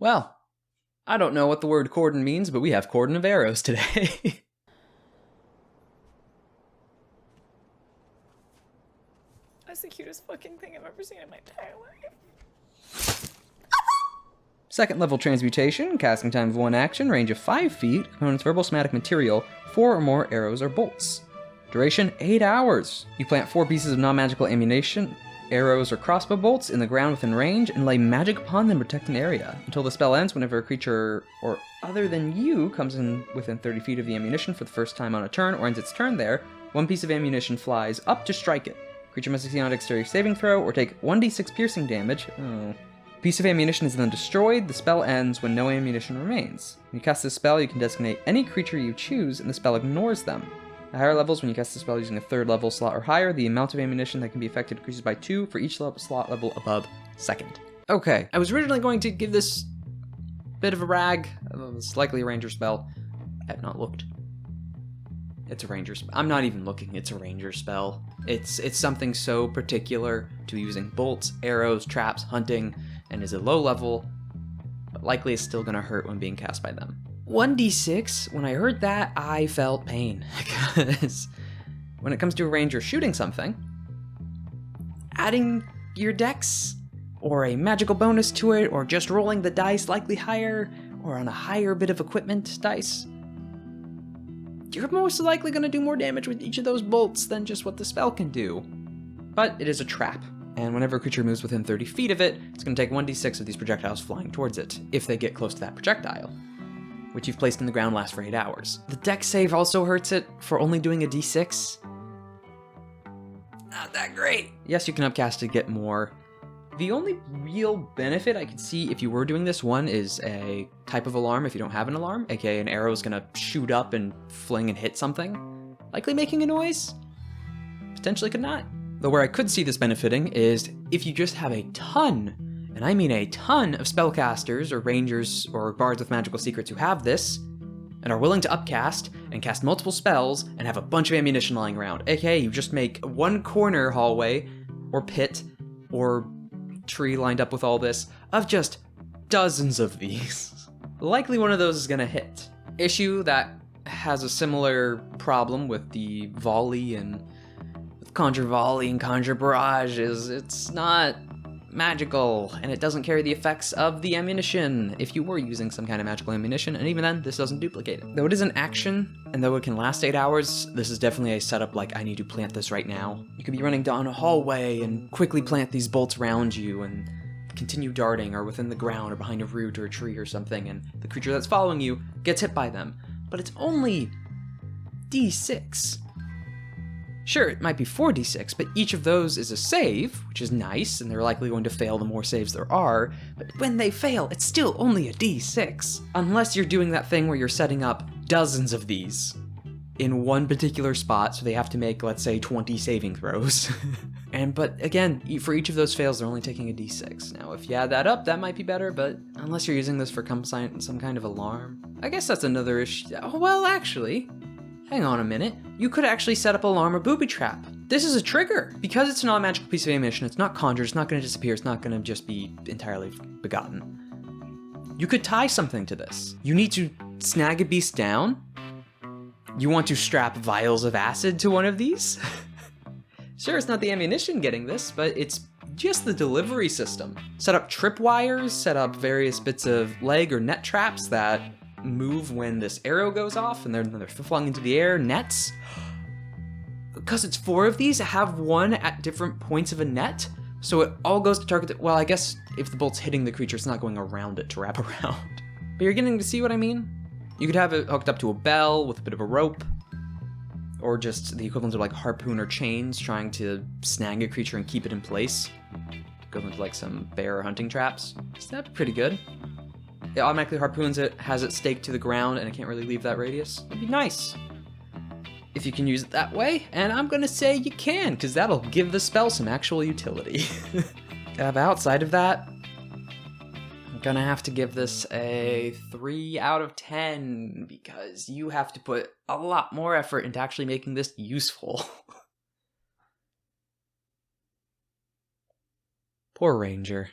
Well, I don't know what the word cordon means, but we have Cordon of Arrows today. That's the cutest fucking thing I've ever seen in my entire life. Second level transmutation, casting time of 1 action, range of 5 feet, components verbal somatic material, 4 or more arrows or bolts. Duration 8 hours. You plant 4 pieces of non-magical ammunition, arrows or crossbow bolts in the ground within range, and lay magic upon them to protect an area. Until the spell ends, whenever a creature or other than you comes in within 30 feet of the ammunition for the first time on a turn or ends its turn there, 1 piece of ammunition flies up to strike it. Creature must succeed on a dexterity saving throw or take 1d6 piercing damage. Oh. Piece of ammunition is then destroyed. The spell ends when no ammunition remains. When you cast this spell, you can designate any creature you choose, and the spell ignores them. At higher levels, when you cast the spell using a 3rd level slot or higher, the amount of ammunition that can be affected increases by 2 for each slot level above 2nd. Okay, I was originally going to give this bit of a rag. It's likely a ranger spell. I have not looked. It's a ranger spell. I'm not even looking. It's a ranger spell. It's something so particular to using bolts, arrows, traps, hunting, and is a low level, but likely is still going to hurt when being cast by them. 1d6, when I heard that, I felt pain, because when it comes to a ranger shooting something, adding your dex, or a magical bonus to it, or just rolling the dice likely higher, or on a higher bit of equipment dice, you're most likely going to do more damage with each of those bolts than just what the spell can do. But it is a trap, and whenever a creature moves within 30 feet of it, it's going to take 1d6 of these projectiles flying towards it, if they get close to that projectile, which you've placed in the ground lasts for 8 hours. The dex save also hurts it for only doing a d6. Not that great. Yes, you can upcast to get more. The only real benefit I could see if you were doing this one is a type of alarm if you don't have an alarm, aka an arrow is going to shoot up and fling and hit something, likely making a noise. Potentially could not. Though where I could see this benefiting is if you just have a ton, and I mean a ton of spellcasters or rangers or bards with magical secrets who have this, and are willing to upcast and cast multiple spells and have a bunch of ammunition lying around, aka you just make one corner hallway or pit or tree lined up with all this of just dozens of these. Likely one of those is gonna hit. Issue that has a similar problem with the volley and with conjure volley and conjure barrage is it's not magical and it doesn't carry the effects of the ammunition if you were using some kind of magical ammunition, and even then this doesn't duplicate it. Though it is an action and though it can last 8 hours, this is definitely a setup like I need to plant this right now. You could be running down a hallway and quickly plant these bolts around you and continue darting or within the ground or behind a root or a tree or something, and the creature that's following you gets hit by them. But it's only d6. Sure, it might be 4d6, but each of those is a save, which is nice, and they're likely going to fail the more saves there are, but when they fail, it's still only a d6. Unless you're doing that thing where you're setting up dozens of these in one particular spot, so they have to make, let's say, 20 saving throws. But again, for each of those fails, they're only taking a d6. Now, if you add that up, that might be better, but unless you're using this for some kind of alarm, I guess that's another issue. Oh, well, actually, hang on a minute. You could actually set up alarm or booby trap. This is a trigger. Because it's a non-magical piece of ammunition, it's not conjured, it's not going to disappear, it's not going to just be entirely begotten. You could tie something to this. You need to snag a beast down. You want to strap vials of acid to one of these? Sure, it's not the ammunition getting this, but it's just the delivery system. Set up tripwires, set up various bits of leg or net traps that move when this arrow goes off and they're flung into the air. Nets. Because it's 4 of these, have one at different points of a net, so it all goes to target. Well, I guess if the bolt's hitting the creature, it's not going around it to wrap around. But you're getting to see what I mean? You could have it hooked up to a bell with a bit of a rope, or just the equivalent of like harpoon or chains trying to snag a creature and keep it in place. Equivalent to like some bear or hunting traps. So that'd be pretty good. It automatically harpoons it, has it staked to the ground, and it can't really leave that radius. It'd be nice if you can use it that way, and I'm gonna say you can, because that'll give the spell some actual utility. Outside of that, I'm gonna have to give this a 3 out of 10, because you have to put a lot more effort into actually making this useful. Poor Ranger.